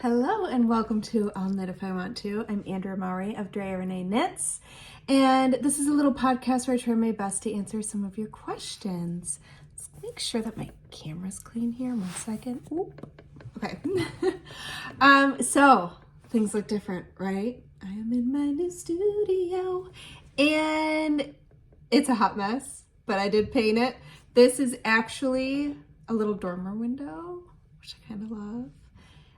Hello and welcome to I'll Knit If I Want To. I'm Andrea Maury of Drea Renee Knits, and this is a little podcast where I try my best to answer some of your questions. Let's make sure that my camera's clean here. 1 second. Oop. Okay. So things look different, right? I am in my new studio and it's a hot mess, but I did paint it. This is actually a little dormer window, which I kind of love.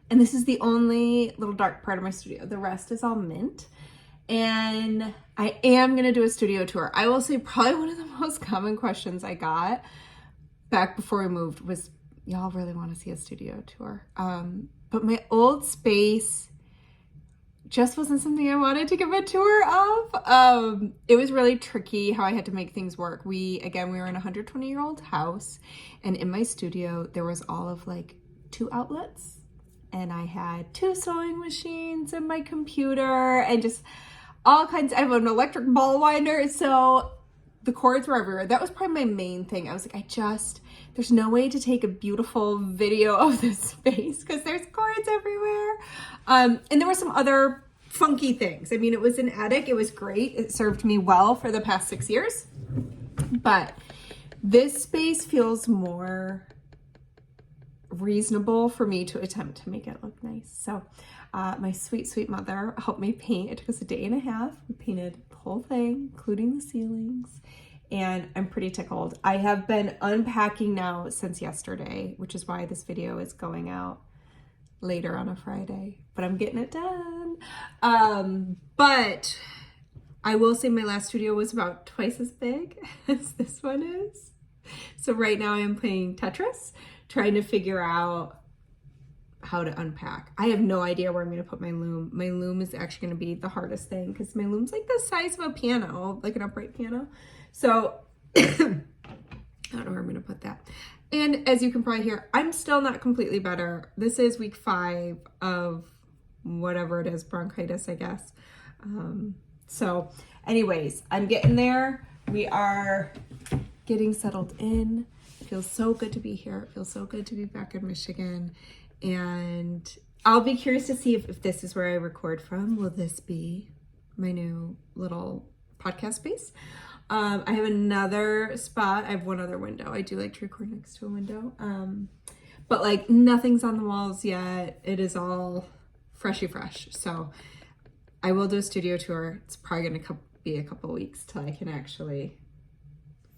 And this is the only little dark part of my studio. The rest is all mint. And I am going to do a studio tour. I will say probably one of the most common questions I got back before we moved was, y'all really want to see a studio tour. But my old space just wasn't something I wanted to give a tour of. It was really tricky how I had to make things work. We were in a 120-year-old house. And in my studio, there was all of like 2 outlets. And I had 2 sewing machines and my computer and just all kinds. I have an electric ball winder. So the cords were everywhere. That was probably my main thing. I was like, there's no way to take a beautiful video of this space because there's cords everywhere. And there were some other funky things. I mean, it was an attic. It was great. It served me well for the past 6 years. But this space feels more reasonable for me to attempt to make it look nice. So my sweet mother helped me paint. It took us a day and a half. We painted the whole thing, including the ceilings, and I'm pretty tickled. I have been unpacking now since yesterday, which is why this video is going out later on a Friday, but I'm getting it done. But I will say my last studio was about twice as big as this one is. So right now I am playing Tetris, trying to figure out how to unpack. I have no idea where I'm going to put my loom. My loom is actually going to be the hardest thing because my loom's like the size of a piano, like an upright piano. So I don't know where I'm going to put that. And as you can probably hear, I'm still not completely better. This is week 5 of whatever it is, bronchitis, I guess. So anyways, I'm getting there. We are getting settled in. It feels so good to be here. It feels so good to be back in Michigan. And I'll be curious to see if this is where I record from. Will this be my new little podcast space? I have another spot. I have one other window. I do like to record next to a window. But like nothing's on the walls yet. It is all freshy fresh. So I will do a studio tour. It's probably going to be a couple weeks till I can actually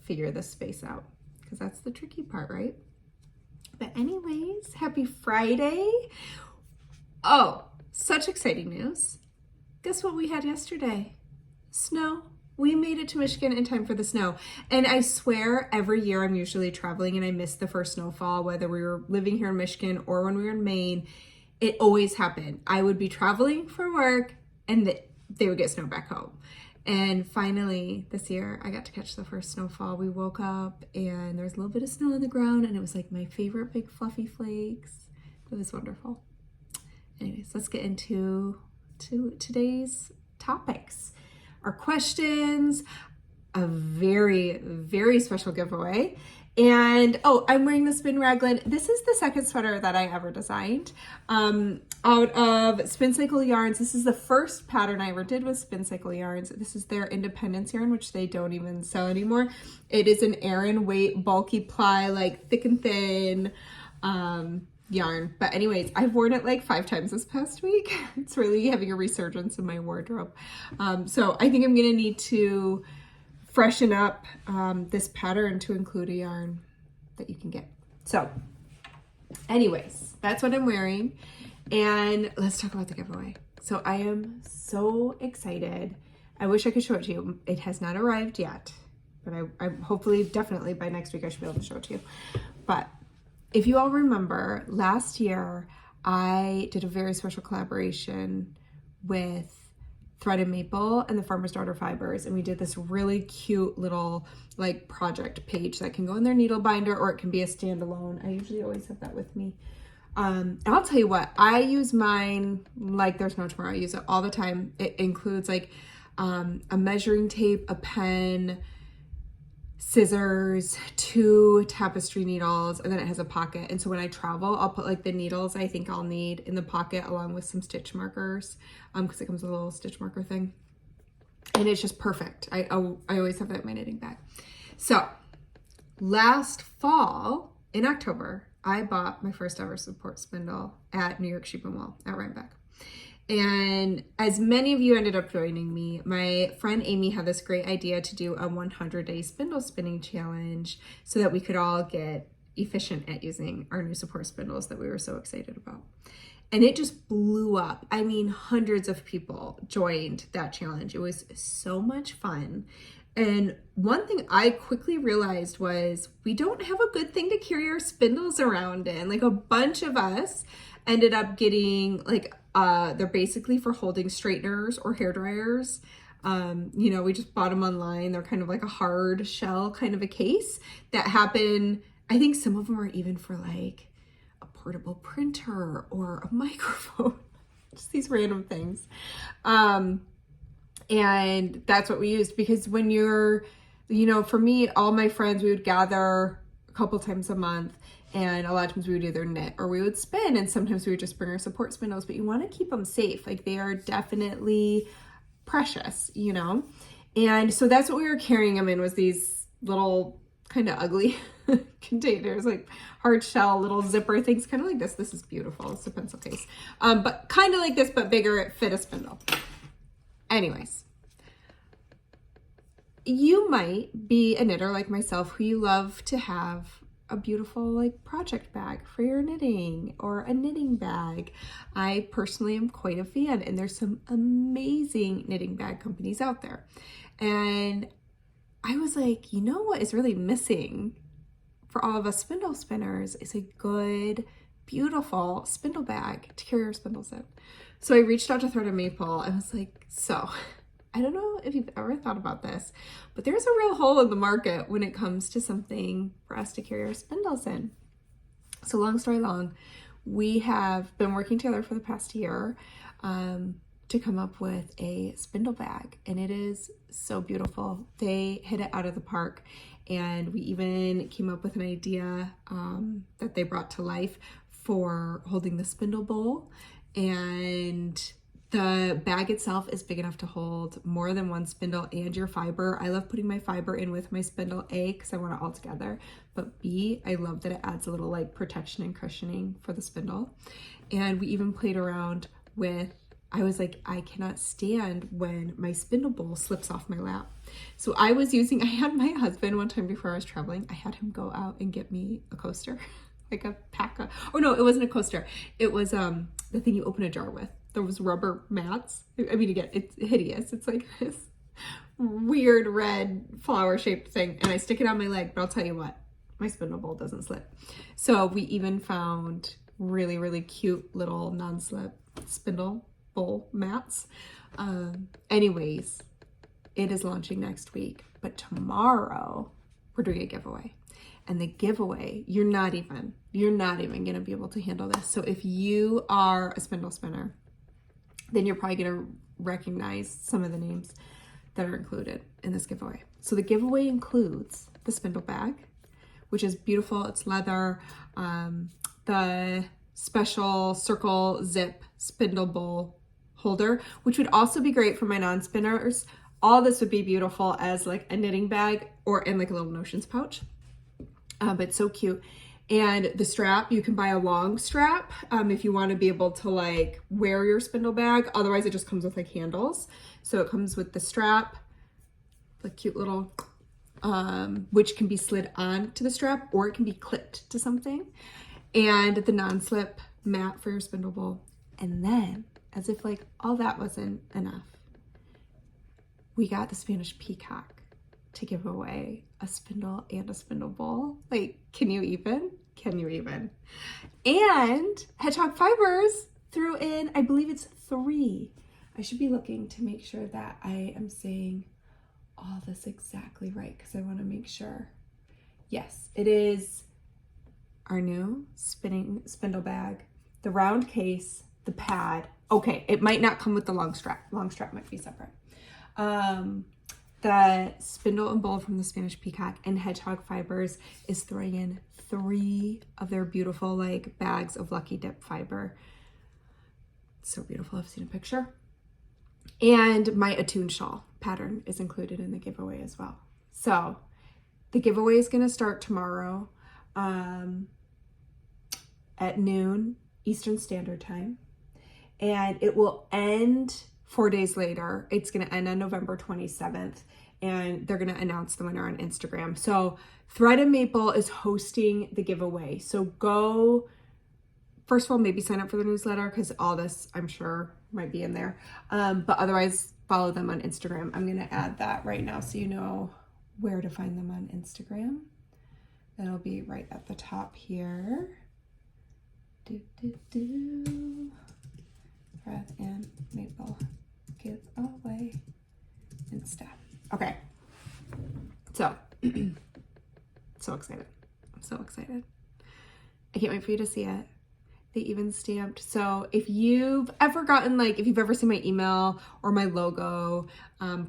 figure this space out, because that's the tricky part, right? But anyways, happy Friday. Oh, such exciting news. Guess what we had yesterday? Snow. We made it to Michigan in time for the snow. And I swear every year I'm usually traveling and I miss the first snowfall, whether we were living here in Michigan or when we were in Maine. It always happened. I would be traveling for work and they would get snow back home. And finally, this year, I got to catch the first snowfall. We woke up and there was a little bit of snow on the ground and it was like my favorite big fluffy flakes. It was wonderful. Anyways, let's get into today's topics. Our questions, a very, very special giveaway. And I'm wearing the Spin Raglan. This is the second sweater that I ever designed out of Spin Cycle yarns. This is the first pattern I ever did with Spin Cycle yarns. This is their Independence yarn, which they don't even sell anymore. It is an Aran weight, bulky ply, like thick and thin yarn. But anyways, I've worn it like 5 times this past week. It's really having a resurgence in my wardrobe. So I think I'm gonna need to freshen up this pattern to include a yarn that you can get. So anyways, that's what I'm wearing. And let's talk about the giveaway. So I am so excited. I wish I could show it to you. It has not arrived yet, but I hopefully, definitely by next week, I should be able to show it to you. But if you all remember, last year, I did a very special collaboration with Thread and Maple and the Farmer's Daughter Fibers, and we did this really cute little like project page that can go in their needle binder or it can be a standalone. I usually always have that with me. And I'll tell you what, I use mine like there's no tomorrow. I use it all the time. It includes like a measuring tape, a pen, scissors, 2 tapestry needles, and then it has a pocket. And so when I travel, I'll put like the needles I think I'll need in the pocket along with some stitch markers, because it comes with a little stitch marker thing. And it's just perfect. I always have that in my knitting bag. So last fall in October, I bought my first ever support spindle at New York Sheep and Wool at Rhinebeck. And as many of you ended up joining me, my friend Amy had this great idea to do a 100-day spindle spinning challenge so that we could all get efficient at using our new support spindles that we were so excited about. And it just blew up. I mean, hundreds of people joined that challenge. It was so much fun. And one thing I quickly realized was we don't have a good thing to carry our spindles around in. Like a bunch of us ended up getting like, they're basically for holding straighteners or hair dryers. You know, we just bought them online. They're kind of like a hard shell kind of a case that happen. I think some of them are even for like a portable printer or a microphone, just these random things. And that's what we used, because when you're, you know, for me, all my friends, we would gather a couple times a month, and a lot of times we would either knit or we would spin, and sometimes we would just bring our support spindles, but you want to keep them safe. Like they are definitely precious, you know? And so that's what we were carrying them in, was these little kind of ugly containers, like hard shell little zipper things, kind of like this. This is beautiful. It's a pencil case, but kind of like this, but bigger. It fit a spindle. Anyways, you might be a knitter like myself who you love to have a beautiful like project bag for your knitting, or a knitting bag. I personally am quite a fan, and there's some amazing knitting bag companies out there. And I was like, you know what is really missing for all of us spindle spinners is a good, beautiful spindle bag to carry your spindles in. So I reached out to Thread and Maple. I was like, so I don't know if you've ever thought about this, but there's a real hole in the market when it comes to something for us to carry our spindles in. So long story long, we have been working together for the past year to come up with a spindle bag, and it is so beautiful. They hit it out of the park, and we even came up with an idea that they brought to life for holding the spindle bowl. And the bag itself is big enough to hold more than one spindle and your fiber. I love putting my fiber in with my spindle, A, because I want it all together, but B, I love that it adds a little like protection and cushioning for the spindle. And we even played around with, I was like, I cannot stand when my spindle bowl slips off my lap. So I had my husband one time before I was traveling, I had him go out and get me a coaster. Like a pack of, oh no, it wasn't a coaster. It was the thing you open a jar with. There was rubber mats. I mean, again, it's hideous. It's like this weird red flower shaped thing. And I stick it on my leg, but I'll tell you what, my spindle bowl doesn't slip. So we even found really, really cute little non-slip spindle bowl mats. Anyways, it is launching next week, but tomorrow we're doing a giveaway. And the giveaway, you're not even going to be able to handle this. So if you are a spindle spinner, then you're probably going to recognize some of the names that are included in this giveaway. So the giveaway includes the spindle bag, which is beautiful. It's leather. The special circle zip spindle bowl holder, which would also be great for my non-spinners. All this would be beautiful as like a knitting bag or in like a little notions pouch. But so cute. And the strap, you can buy a long strap if you want to be able to like wear your spindle bag. Otherwise, it just comes with like handles. So it comes with the strap, the cute little, which can be slid on to the strap, or it can be clipped to something. And the non-slip mat for your spindle bowl. And then, as if like all that wasn't enough, we got the Spanish peacock to give away a spindle and a spindle bowl. Like, can you even? And Hedgehog Fibers threw in, I believe it's 3. I should be looking to make sure that I am saying all this exactly right, because I want to make sure. Yes, it is our new spindle bag, the round case, the pad. Okay, it might not come with the long strap. Long strap might be separate. the Spindle and Bowl from the Spanish Peacock and Hedgehog Fibers is throwing in 3 of their beautiful like bags of Lucky Dip fiber. So beautiful. I've seen a picture. And my Attune shawl pattern is included in the giveaway as well. So the giveaway is going to start tomorrow at noon Eastern Standard Time. And it will end 4 days later. It's going to end on November 27th. And they're going to announce the winner on Instagram. So Thread and Maple is hosting the giveaway. So go, first of all, maybe sign up for the newsletter because all this, I'm sure, might be in there. But otherwise, follow them on Instagram. I'm going to add that right now so you know where to find them on Instagram. That'll be right at the top here. Thread and Maple giveaway Insta. Okay. So, so excited. I'm so excited. I can't wait for you to see it. They even stamped. So if you've ever gotten if you've ever seen my email or my logo,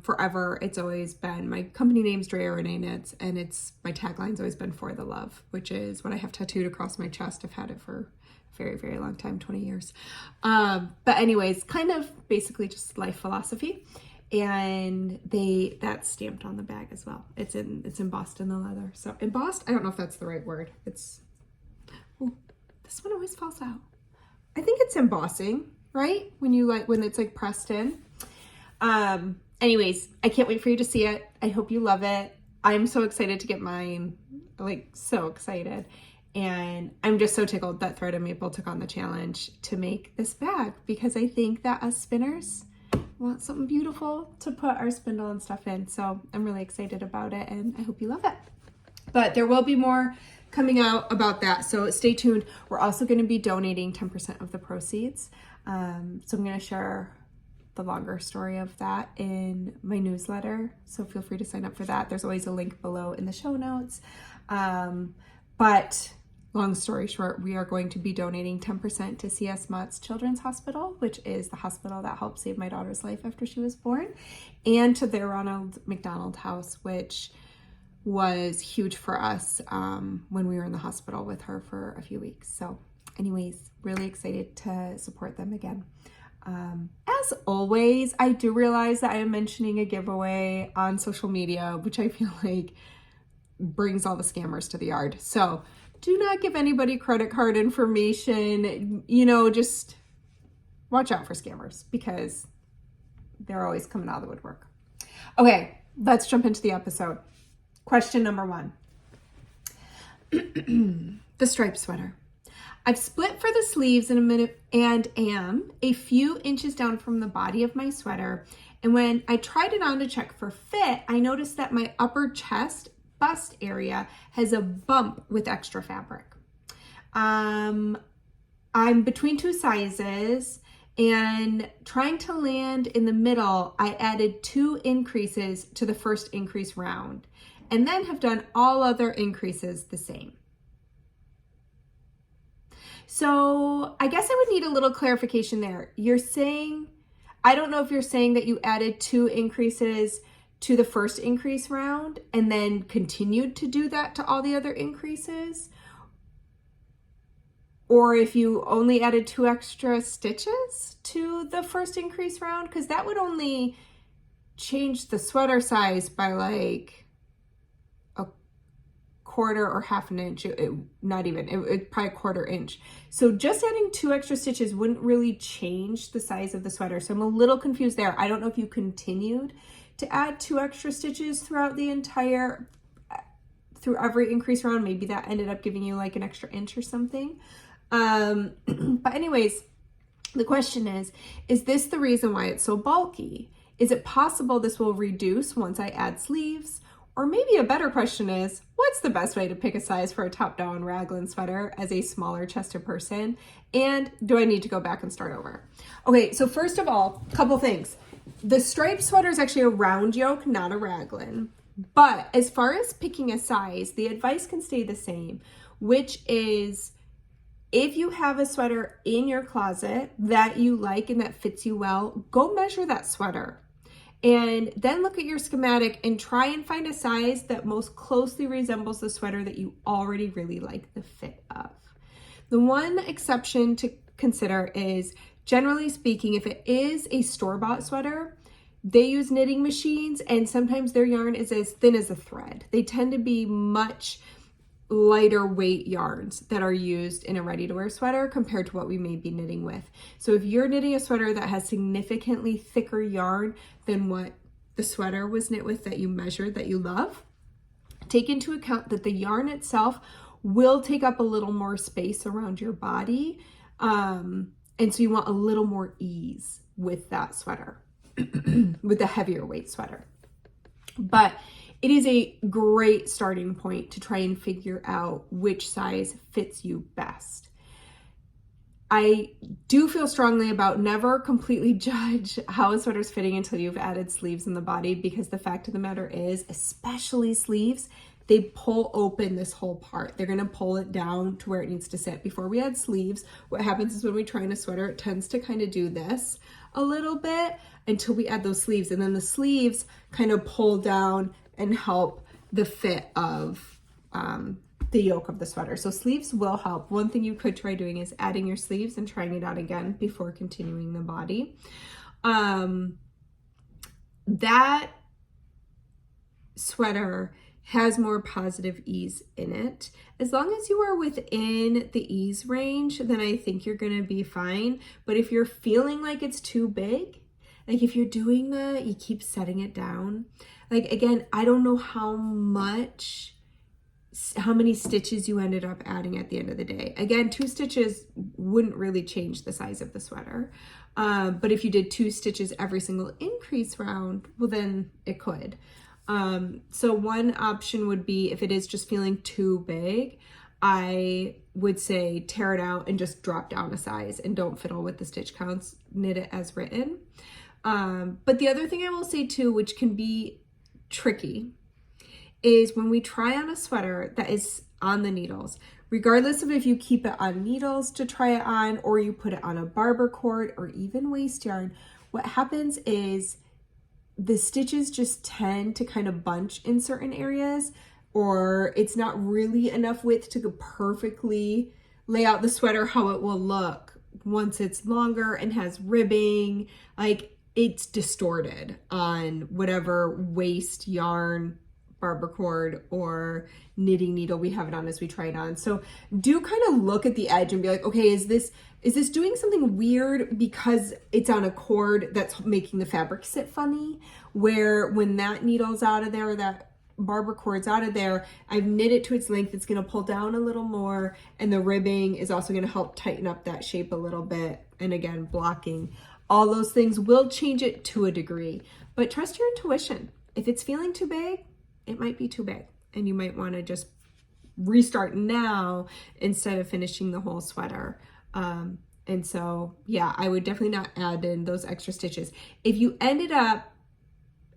forever, it's always been, my company name's Drea Renee Knits, and my tagline's always been For the Love, which is what I have tattooed across my chest. I've had it for a very, very long time, 20 years. But anyways, kind of basically just life philosophy. And that's stamped on the bag as well. It's embossed in the leather. So embossed, I don't know if that's the right word. This one always falls out. I think it's embossing, right? When it's pressed in. Anyways, I can't wait for you to see it. I hope you love it. I'm so excited to get mine, so excited. And I'm just so tickled that Thread and Maple took on the challenge to make this bag, because I think that us spinners want something beautiful to put our spindle and stuff in. So I'm really excited about it, and I hope you love it. But there will be more coming out about that, so stay tuned. We're also going to be donating 10% of the proceeds. So I'm going to share the longer story of that in my newsletter, so feel free to sign up for that. There's always a link below in the show notes. But long story short, we are going to be donating 10% to CS Mott's Children's Hospital, which is the hospital that helped save my daughter's life after she was born, and to their Ronald McDonald House, which was huge for us when we were in the hospital with her for a few weeks. So anyways, really excited to support them again. As always, I do realize that I am mentioning a giveaway on social media, which I feel like brings all the scammers to the yard. So do not give anybody credit card information. Just watch out for scammers, because they're always coming out of the woodwork. Okay, let's jump into the episode. Question number 1. The striped sweater. I've split for the sleeves in a minute and am a few inches down from the body of my sweater. And when I tried it on to check for fit, I noticed that my upper chest bust area has a bump with extra fabric. I'm between 2 sizes, and trying to land in the middle, I added 2 increases to the first increase round, and then have done all other increases the same. So I guess I would need a little clarification there. You're saying, I don't know if you're saying that you added 2 increases to the first increase round and then continued to do that to all the other increases, or if you only added 2 extra stitches to the first increase round, because that would only change the sweater size by a quarter or half an inch. Not even, it probably a quarter inch. So just adding 2 extra stitches wouldn't really change the size of the sweater. So I'm a little confused there. I don't know if you continued to add 2 extra stitches throughout through every increase round. Maybe that ended up giving you an extra inch or something. But anyways, the question is this the reason why it's so bulky? Is it possible this will reduce once I add sleeves? Or maybe a better question is, what's the best way to pick a size for a top-down raglan sweater as a smaller chested person? And do I need to go back and start over? Okay, so first of all, a couple things. The striped sweater is actually a round yoke, not a raglan. But as far as picking a size, the advice can stay the same, which is if you have a sweater in your closet that you like and that fits you well, go measure that sweater And then look at your schematic and try and find a size that most closely resembles the sweater that you already really like the fit of. The one exception to consider is, generally speaking, if it is a store-bought sweater, they use knitting machines and sometimes their yarn is as thin as a thread. They tend to be much lighter weight yarns that are used in a ready-to-wear sweater compared to what we may be knitting with. So if you're knitting a sweater that has significantly thicker yarn than what the sweater was knit with that you measured, that you love, take into account that the yarn itself will take up a little more space around your body. And so you want a little more ease with that sweater, with the heavier weight sweater. But it is a great starting point to try and figure out which size fits you best. I do feel strongly about never completely judge how a sweater's fitting until you've added sleeves in the body, because the fact of the matter is, especially sleeves, they pull open this whole part. They're gonna pull it down to where it needs to sit. Before we add sleeves, what happens is when we try on a sweater, it tends to kind of do this a little bit until we add those sleeves. And then the sleeves kind of pull down and help the fit of the yoke of the sweater. So sleeves will help. One thing you could try doing is adding your sleeves and trying it out again before continuing the body. That sweater has more positive ease in it. As long as you are within the ease range, then I think you're gonna be fine. But if you're feeling like it's too big, like if you're doing you keep setting it down. Like, again, I don't know how many stitches you ended up adding at the end of the day. Again, 2 stitches wouldn't really change the size of the sweater. But if you did 2 stitches every single increase round, well, then it could. So one option would be, if it is just feeling too big, I would say tear it out and just drop down a size and don't fiddle with the stitch counts, knit it as written. But the other thing I will say too, which can be tricky, is when we try on a sweater that is on the needles, regardless of if you keep it on needles to try it on or you put it on a barber cord or even waste yarn, what happens is the stitches just tend to kind of bunch in certain areas, or it's not really enough width to perfectly lay out the sweater how it will look once it's longer and has ribbing. Like, it's distorted on whatever waist yarn, barber cord, or knitting needle we have it on as we try it on. So do kind of look at the edge and be like, okay, is this doing something weird because it's on a cord that's making the fabric sit funny, where when that needle's out of there, or that barber cord's out of there, I've knit it to its length, it's going to pull down a little more, and the ribbing is also going to help tighten up that shape a little bit. And again, blocking, all those things will change it to a degree, but trust your intuition. If it's feeling too big, it might be too big, and you might want to just restart now instead of finishing the whole sweater. And so, yeah, I would definitely not add in those extra stitches. If you ended up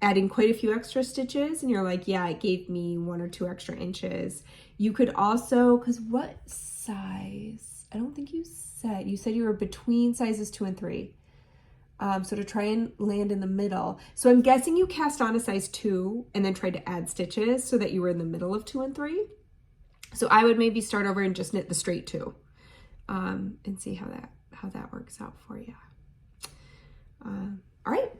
adding quite a few extra stitches and you're like, yeah, it gave me 1 or 2 extra inches, you could also, because what size? I don't think you said you were between sizes 2 and 3. So to try and land in the middle. So I'm guessing you cast on a size 2 and then tried to add stitches so that you were in the middle of 2 and 3. So I would maybe start over and just knit the straight 2 and see how that works out for you. All right.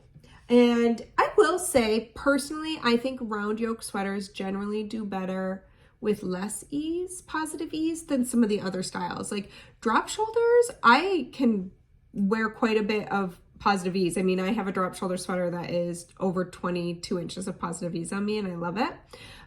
And I will say, personally, I think round yoke sweaters generally do better with less ease, positive ease, than some of the other styles. Like drop shoulders, I can wear quite a bit of positive ease. I mean, I have a drop shoulder sweater that is over 22 inches of positive ease on me, and I love it.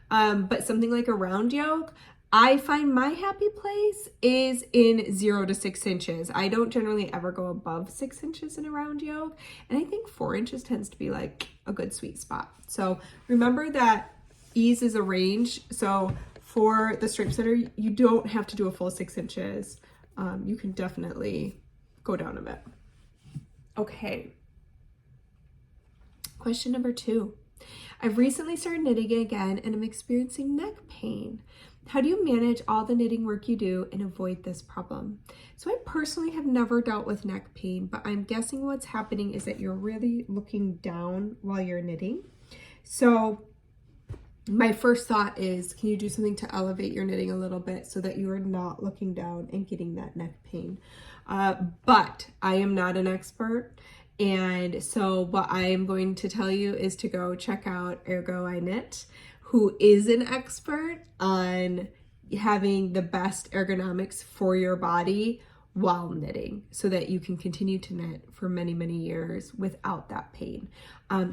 But something like a round yoke, I find my happy place is in 0 to 6 inches. I don't generally ever go above 6 inches in a round yoke. And I think 4 inches tends to be like a good sweet spot. So remember that ease is a range. So for the strip setter, you don't have to do a full 6 inches. You can definitely go down a bit. Okay. Question number 2. I've recently started knitting again and I'm experiencing neck pain. How do you manage all the knitting work you do and avoid this problem? So I personally have never dealt with neck pain, but I'm guessing what's happening is that you're really looking down while you're knitting. So my first thought is, can you do something to elevate your knitting a little bit so that you are not looking down and getting that neck pain? But I am not an expert. And so what I am going to tell you is to go check out Ergo I Knit, who is an expert on having the best ergonomics for your body while knitting so that you can continue to knit for many, many years without that pain.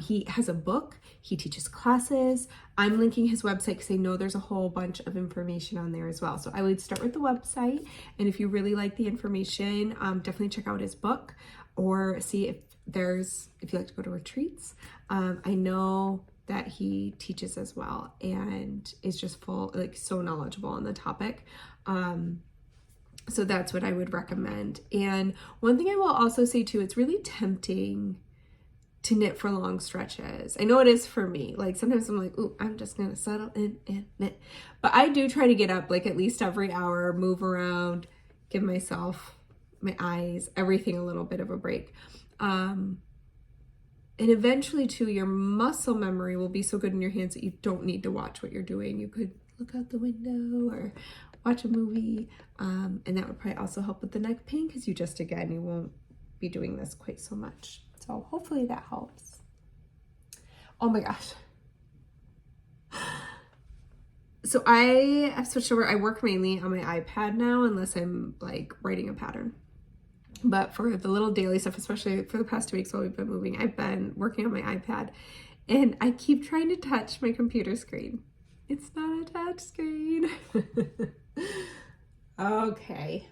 He has a book, he teaches classes. I'm linking his website because I know there's a whole bunch of information on there as well. So I would start with the website, and if you really like the information, definitely check out his book or see if you like to go to retreats. I know that he teaches as well and is just so knowledgeable on the topic. So that's what I would recommend. And one thing I will also say too, it's really tempting to knit for long stretches. I know it is for me. Like sometimes I'm like, ooh, I'm just gonna settle in and knit. But I do try to get up like at least every hour, move around, give myself, my eyes, everything a little bit of a break. And eventually too, your muscle memory will be so good in your hands that you don't need to watch what you're doing. You could look out the window or watch a movie. And that would probably also help with the neck pain because you won't be doing this quite so much. So hopefully that helps. Oh my gosh. So I have switched over. I work mainly on my iPad now, unless I'm like writing a pattern. But for the little daily stuff, especially for the past 2 weeks while we've been moving, I've been working on my iPad and I keep trying to touch my computer screen. It's not a touch screen. Okay.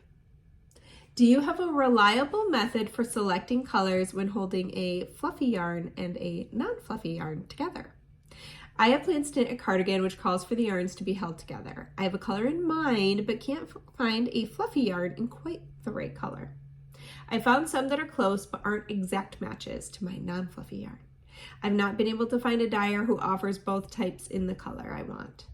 Do you have a reliable method for selecting colors when holding a fluffy yarn and a non-fluffy yarn together? I have plans to knit a cardigan which calls for the yarns to be held together. I have a color in mind, but can't find a fluffy yarn in quite the right color. I found some that are close but aren't exact matches to my non-fluffy yarn. I've not been able to find a dyer who offers both types in the color I want.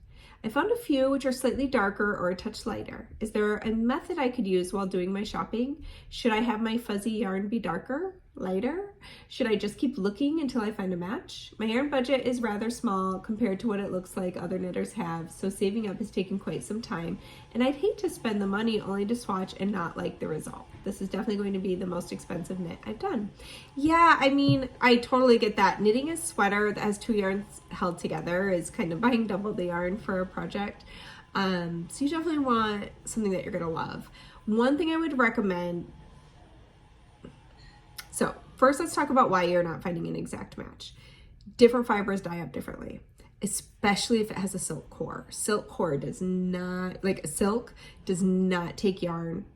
I found a few which are slightly darker or a touch lighter. Is there a method I could use while doing my shopping? Should I have my fuzzy yarn be darker, lighter? Should I just keep looking until I find a match? My yarn budget is rather small compared to what it looks like other knitters have, so saving up has taken quite some time, and I'd hate to spend the money only to swatch and not like the result. This is definitely going to be the most expensive knit I've done. Yeah, I mean, I totally get that. Knitting a sweater that has 2 yarns held together is kind of buying double the yarn for a project. So you definitely want something that you're gonna love. One thing I would recommend, so first let's talk about why you're not finding an exact match. Different fibers dye up differently, especially if it has a silk core. Silk core does not, like silk does not take yarn.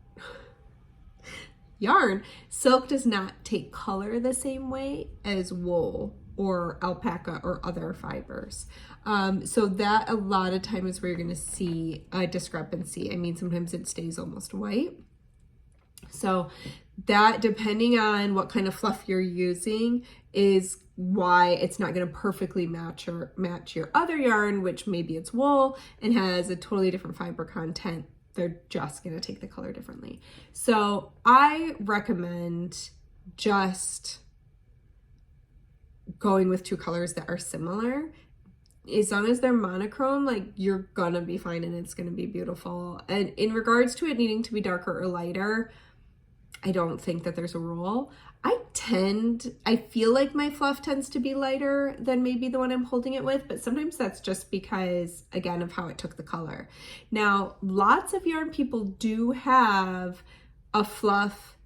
Silk does not take color the same way as wool or alpaca or other fibers. So that a lot of times is where you're gonna see a discrepancy. I mean, sometimes it stays almost white. So that, depending on what kind of fluff you're using, is why it's not going to perfectly match your other yarn, which maybe it's wool and has a totally different fiber content. They're just going to take the color differently. So I recommend just going with 2 colors that are similar. As long as they're monochrome, like, you're gonna be fine and it's gonna be beautiful. And in regards to it needing to be darker or lighter, I don't think that there's a rule. I feel like my fluff tends to be lighter than maybe the one I'm holding it with, but sometimes that's just because, again, of how it took the color. Now, lots of yarn people do have a fluff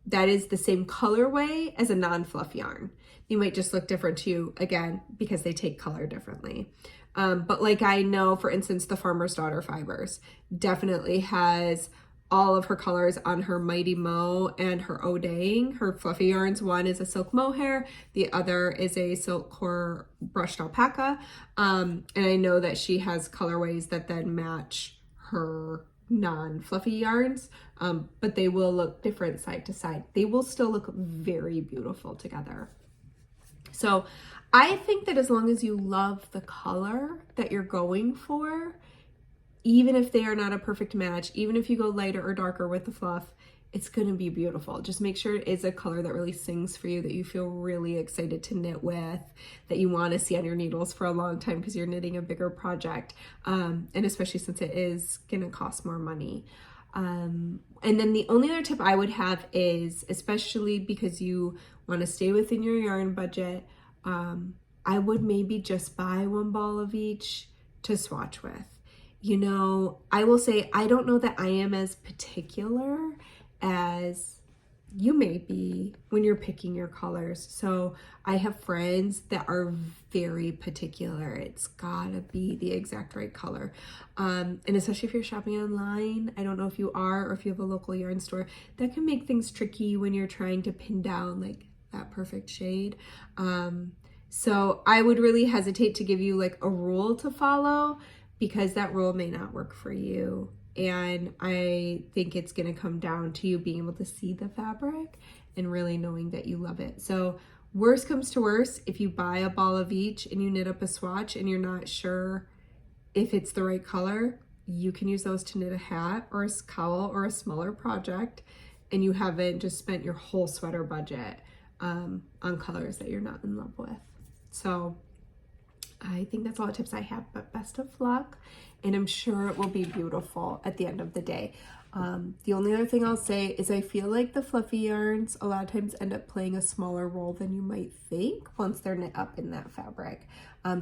that is the same colorway as a non-fluff yarn. They might just look different to you, again, because they take color differently. But like, I know, for instance, the Farmer's Daughter Fibers definitely has all of her colors on her Mighty Mo and her Odang, her fluffy yarns. One is a silk mohair, the other is a silk core brushed alpaca. And I know that she has colorways that then match her non-fluffy yarns, but they will look different side to side. They will still look very beautiful together. So I think that as long as you love the color that you're going for, even if they are not a perfect match, even if you go lighter or darker with the fluff, it's going to be beautiful. Just make sure it is a color that really sings for you, that you feel really excited to knit with, that you want to see on your needles for a long time because you're knitting a bigger project, and especially since it is going to cost more money. And then the only other tip I would have is, especially because you want to stay within your yarn budget, I would maybe just buy one ball of each to swatch with. You know, I will say, I don't know that I am as particular as you may be when you're picking your colors. So I have friends that are very particular. It's gotta be the exact right color. And especially if you're shopping online, I don't know if you are or if you have a local yarn store, that can make things tricky when you're trying to pin down like that perfect shade. So I would really hesitate to give you like a rule to follow, because that rule may not work for you. And I think it's going to come down to you being able to see the fabric and really knowing that you love it. So worst comes to worst, if you buy a ball of each and you knit up a swatch and you're not sure if it's the right color, you can use those to knit a hat or a cowl or a smaller project, and you haven't just spent your whole sweater budget on colors that you're not in love with. So I think that's all the tips I have, but best of luck, and I'm sure it will be beautiful at the end of the day. The only other thing I'll say is I feel like the fluffy yarns a lot of times end up playing a smaller role than you might think once they're knit up in that fabric,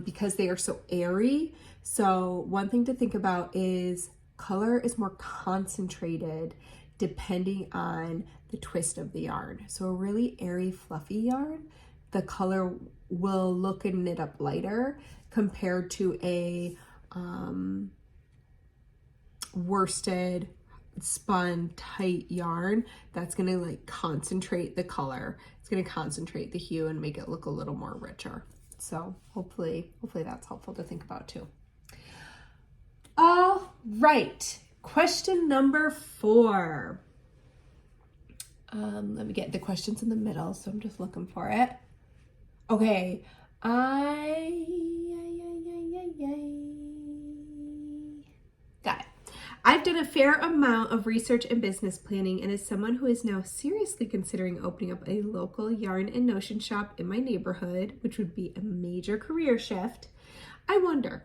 because they are so airy. So one thing to think about is color is more concentrated depending on the twist of the yarn. So a really airy, fluffy yarn, the color will look and knit up lighter compared to a worsted spun tight yarn that's going to like concentrate the color. It's going to concentrate the hue and make it look a little more richer. So hopefully that's helpful to think about too. All right, question number 4. Let me get the questions in the middle, so I'm just looking for it. Okay, got it. I've done a fair amount of research and business planning, and as someone who is now seriously considering opening up a local yarn and notion shop in my neighborhood, which would be a major career shift, I wonder,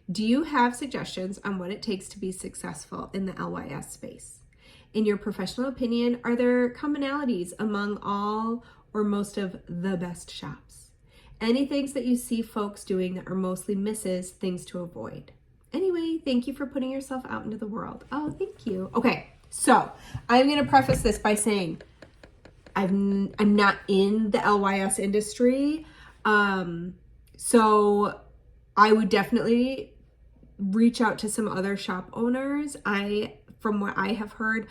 do you have suggestions on what it takes to be successful in the LYS space? In your professional opinion, are there commonalities among all or most of the best shops? Any things that you see folks doing that are mostly misses, things to avoid? Anyway, thank you for putting yourself out into the world. Oh, thank you. Okay, so I'm going to preface this by saying I'm not in the LYS industry. So I would definitely reach out to some other shop owners. From what I have heard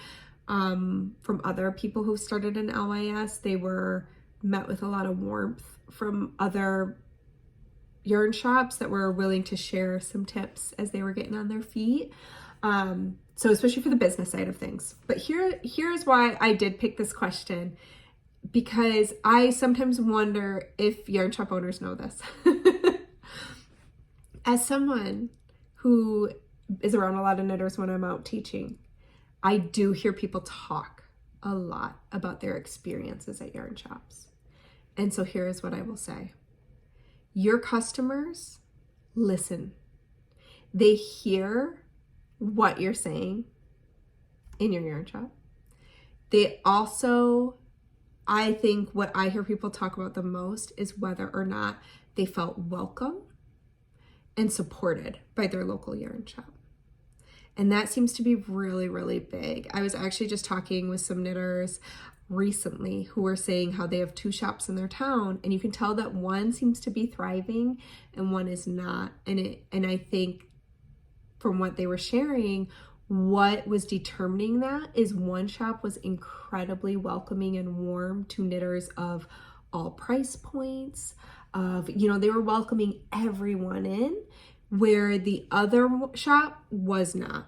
from other people who started in LYS, they were met with a lot of warmth from other yarn shops that were willing to share some tips as they were getting on their feet. So especially for the business side of things. But here's why I did pick this question, because I sometimes wonder if yarn shop owners know this. As someone who is around a lot of knitters when I'm out teaching, I do hear people talk a lot about their experiences at yarn shops. And so here is what I will say. Your customers listen. They hear what you're saying in your yarn shop. They also, I think what I hear people talk about the most is whether or not they felt welcome and supported by their local yarn shop. And that seems to be really, really big. I was actually just talking with some knitters recently who were saying how they have 2 shops in their town, and you can tell that one seems to be thriving and one is not. And I think from what they were sharing, what was determining that is one shop was incredibly welcoming and warm to knitters of all price points, they were welcoming everyone in, where the other shop was not.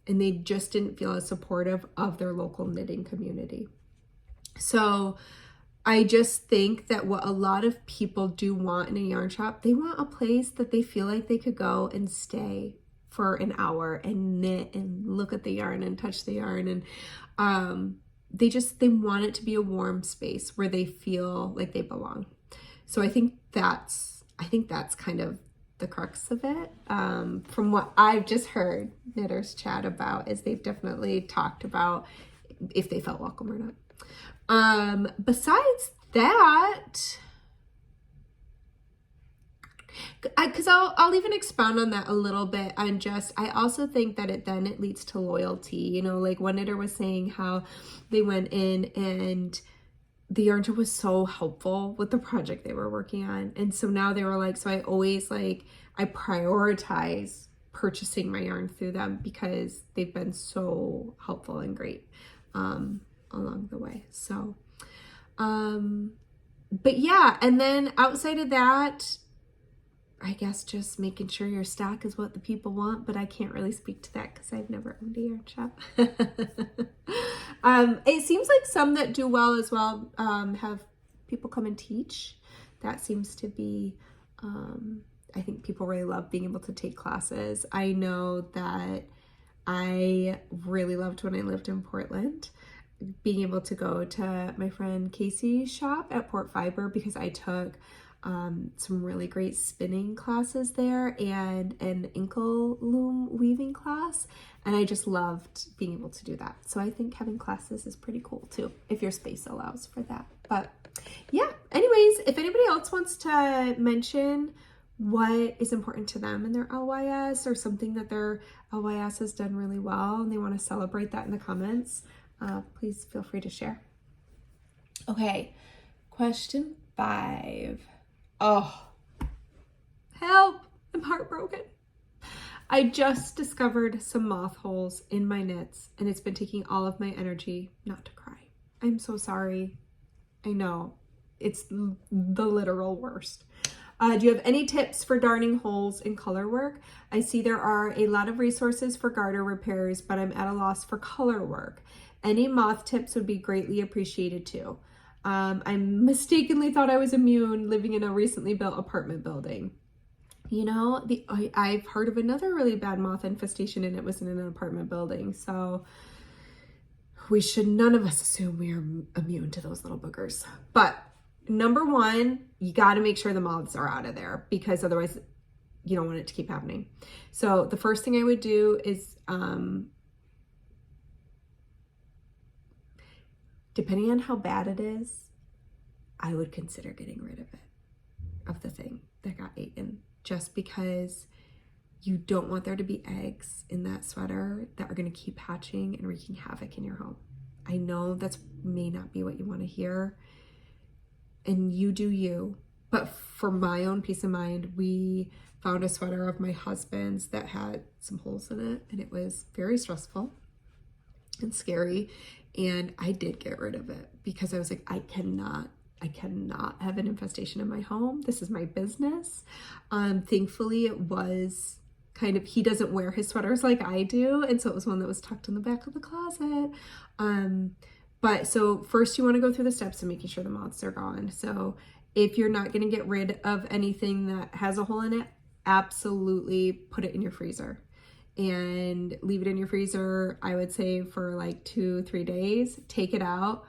And they just didn't feel as supportive of their local knitting community. So I just think that what a lot of people do want in a yarn shop, they want a place that they feel like they could go and stay for an hour and knit and look at the yarn and touch the yarn. And they want it to be a warm space where they feel like they belong. So I think that's kind of the crux of it. From what I've just heard knitters chat about, is they've definitely talked about if they felt welcome or not. Besides that, because I'll even expound on that a little bit, and just I also think that it leads to loyalty. You know, like one knitter was saying how they went in and the yarn was so helpful with the project they were working on, and so now they were like, so I always I prioritize purchasing my yarn through them because they've been so helpful and great along the way. So but yeah, and then outside of that, I guess just making sure your stock is what the people want, but I can't really speak to that because I've never owned a yarn shop. It seems like some that do well as well have people come and teach. That seems to be, I think people really love being able to take classes. I know that I really loved when I lived in Portland, being able to go to my friend Casey's shop at Port Fiber, because I took some really great spinning classes there and an ankle loom weaving class, and I just loved being able to do that. So I think having classes is pretty cool too, if your space allows for that. But yeah, anyways, if anybody else wants to mention what is important to them in their LYS, or something that their LYS has done really well and they want to celebrate that in the comments, please feel free to share. Okay, question 5. Oh, help! I'm heartbroken. I just discovered some moth holes in my knits, and it's been taking all of my energy not to cry. I'm so sorry. I know, it's the literal worst. Do you have any tips for darning holes in color work? I see there are a lot of resources for garter repairs, but I'm at a loss for color work. Any moth tips would be greatly appreciated too. I mistakenly thought I was immune living in a recently built apartment building. You know, I've heard of another really bad moth infestation, and it was in an apartment building. So we should, none of us assume we are immune to those little boogers. But number one, you got to make sure the moths are out of there, because otherwise you don't want it to keep happening. So the first thing I would do is, depending on how bad it is, I would consider getting rid of it, of the thing that got eaten, just because you don't want there to be eggs in that sweater that are going to keep hatching and wreaking havoc in your home. I know that may not be what you want to hear, and you do you, but for my own peace of mind, we found a sweater of my husband's that had some holes in it, and it was very stressful and scary. And I did get rid of it because I was like, I cannot have an infestation in my home. This is my business. Thankfully it was kind of, he doesn't wear his sweaters like I do, and so it was one that was tucked in the back of the closet. But so first you want to go through the steps of making sure the moths are gone. So if you're not going to get rid of anything that has a hole in it, absolutely put it in your freezer and leave it in your freezer, I would say for like 2-3 days. Take it out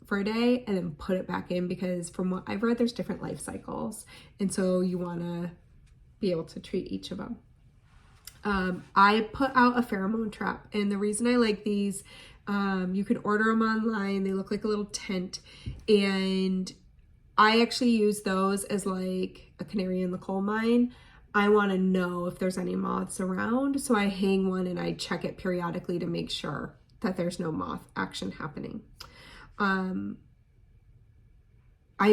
for a day and then put it back in, because from what I've read, there's different life cycles, and so you want to be able to treat each of them. I put out a pheromone trap, and the reason I like these, you can order them online. They look like a little tent, and I actually use those as like a canary in the coal mine. I want to know if there's any moths around, so I hang one and I check it periodically to make sure that there's no moth action happening. I'm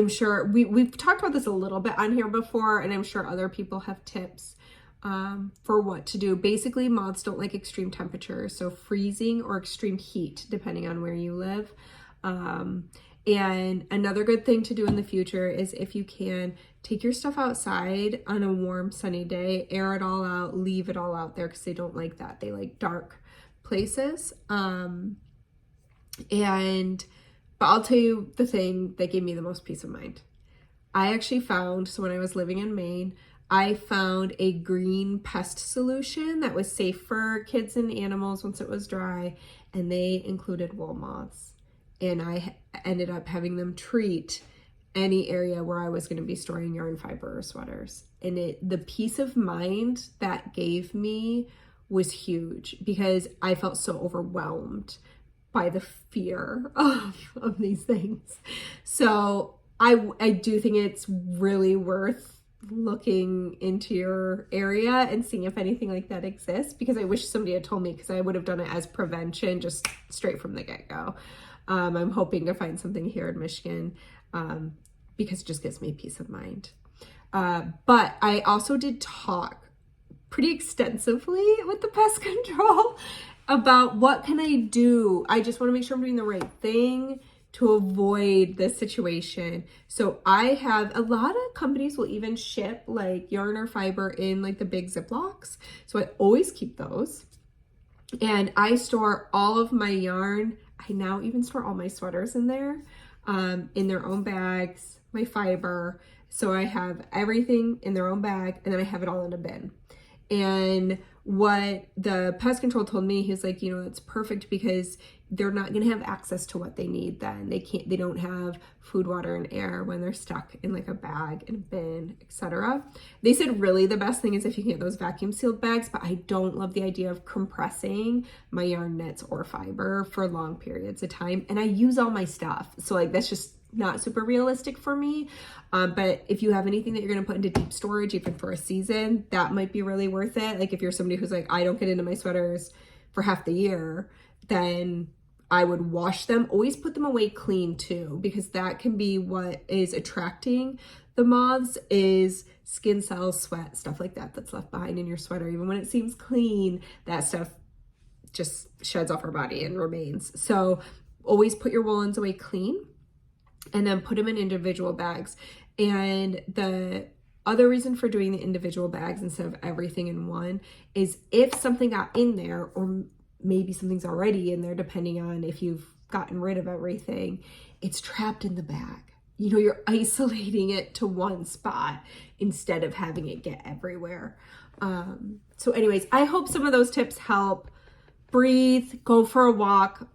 sure we've talked about this a little bit on here before, and I'm sure other people have tips for what to do. Basically, moths don't like extreme temperatures, so freezing or extreme heat, depending on where you live. And another good thing to do in the future is, if you can, take your stuff outside on a warm, sunny day, air it all out, leave it all out there, because they don't like that. They like dark places. But I'll tell you the thing that gave me the most peace of mind. I actually found, so when I was living in Maine, I found a green pest solution that was safe for kids and animals once it was dry, and they included wool moths. And I ended up having them treat any area where I was going to be storing yarn fiber or sweaters. And the peace of mind that gave me was huge because I felt so overwhelmed by the fear of these things. So I do think it's really worth looking into your area and seeing if anything like that exists, because I wish somebody had told me, because I would have done it as prevention just straight from the get-go. I'm hoping to find something here in Michigan because it just gives me peace of mind. But I also did talk pretty extensively with the pest control about what can I do. I just want to make sure I'm doing the right thing to avoid this situation. So I have, a lot of companies will even ship like yarn or fiber in like the big Ziplocs. So I always keep those. And I store all of my yarn. I now even store all my sweaters in there, in their own bags, my fiber. So I have everything in their own bag, and then I have it all in a bin. And what the pest control told me, he's like, you know, it's perfect because they're not going to have access to what they need then. They don't have food, water, and air when they're stuck in like a bag and a bin, etc. They said really the best thing is if you can get those vacuum sealed bags, but I don't love the idea of compressing my yarn, knits, or fiber for long periods of time. And I use all my stuff. So like, that's just not super realistic for me. But if you have anything that you're going to put into deep storage, even for a season, that might be really worth it. Like if you're somebody who's like, I don't get into my sweaters for half the year, then I would wash them. Always put them away clean too, because that can be what is attracting the moths, is skin cells, sweat, stuff like that that's left behind in your sweater. Even when it seems clean, that stuff just sheds off our body and remains. So always put your woolens away clean, and then put them in individual bags. And the other reason for doing the individual bags instead of everything in one is if something got in there, or maybe something's already in there, depending on if you've gotten rid of everything, it's trapped in the bag. You know, you're isolating it to one spot instead of having it get everywhere. So anyways, I hope some of those tips help. Breathe, go for a walk.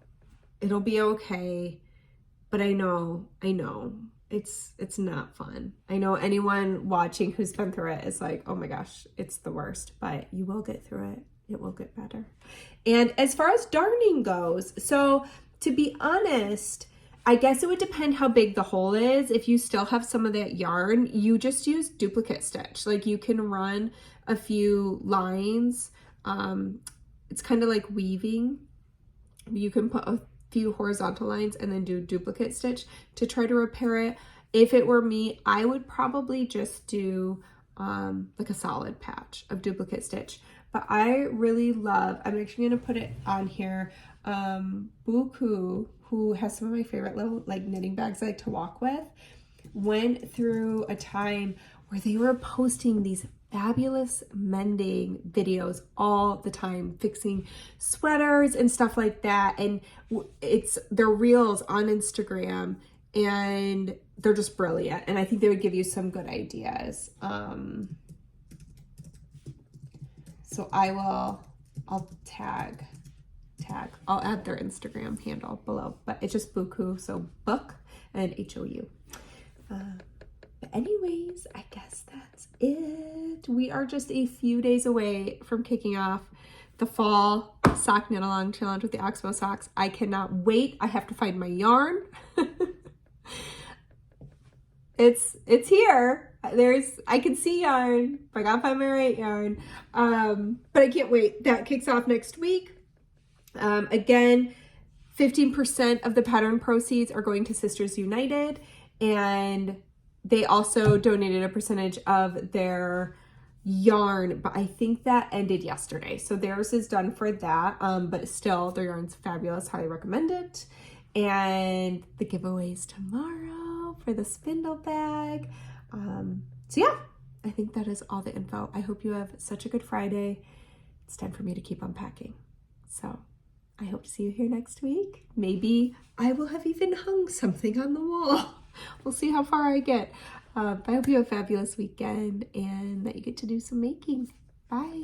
It'll be okay. But I know it's not fun. I know anyone watching who's been through it is like, oh my gosh, it's the worst, but you will get through it. It will get better. And as far as darning goes, so to be honest, I guess it would depend how big the hole is. If you still have some of that yarn, you just use duplicate stitch. Like you can run a few lines. It's kind of like weaving. You can put a few horizontal lines and then do duplicate stitch to try to repair it. If it were me, I would probably just do like a solid patch of duplicate stitch. But I really love, I'm actually going to put it on here, Buku, who has some of my favorite little like knitting bags I like to walk with, went through a time where they were posting these fabulous mending videos all the time, fixing sweaters and stuff like that. And they're reels on Instagram, and they're just brilliant. And I think they would give you some good ideas. So I'll tag, I'll add their Instagram handle below, but it's just Buku, so book and HOU. But anyways, I guess that's it. We are just a few days away from kicking off the fall sock knit along challenge with the Oxbow socks. I cannot wait. I have to find my yarn. It's here. I can see yarn. I gotta find my right yarn. But I can't wait. That kicks off next week. Again, 15% of the pattern proceeds are going to Sisters United, and they also donated a percentage of their yarn, but I think that ended yesterday. So theirs is done for that. But still, their yarn's fabulous. Highly recommend it. And the giveaway is tomorrow for the Spindle bag. So yeah, I think that is all the info. I hope you have such a good Friday. It's time for me to keep unpacking. So I hope to see you here next week. Maybe I will have even hung something on the wall. We'll see how far I get. I hope you have a fabulous weekend and that you get to do some making. Bye.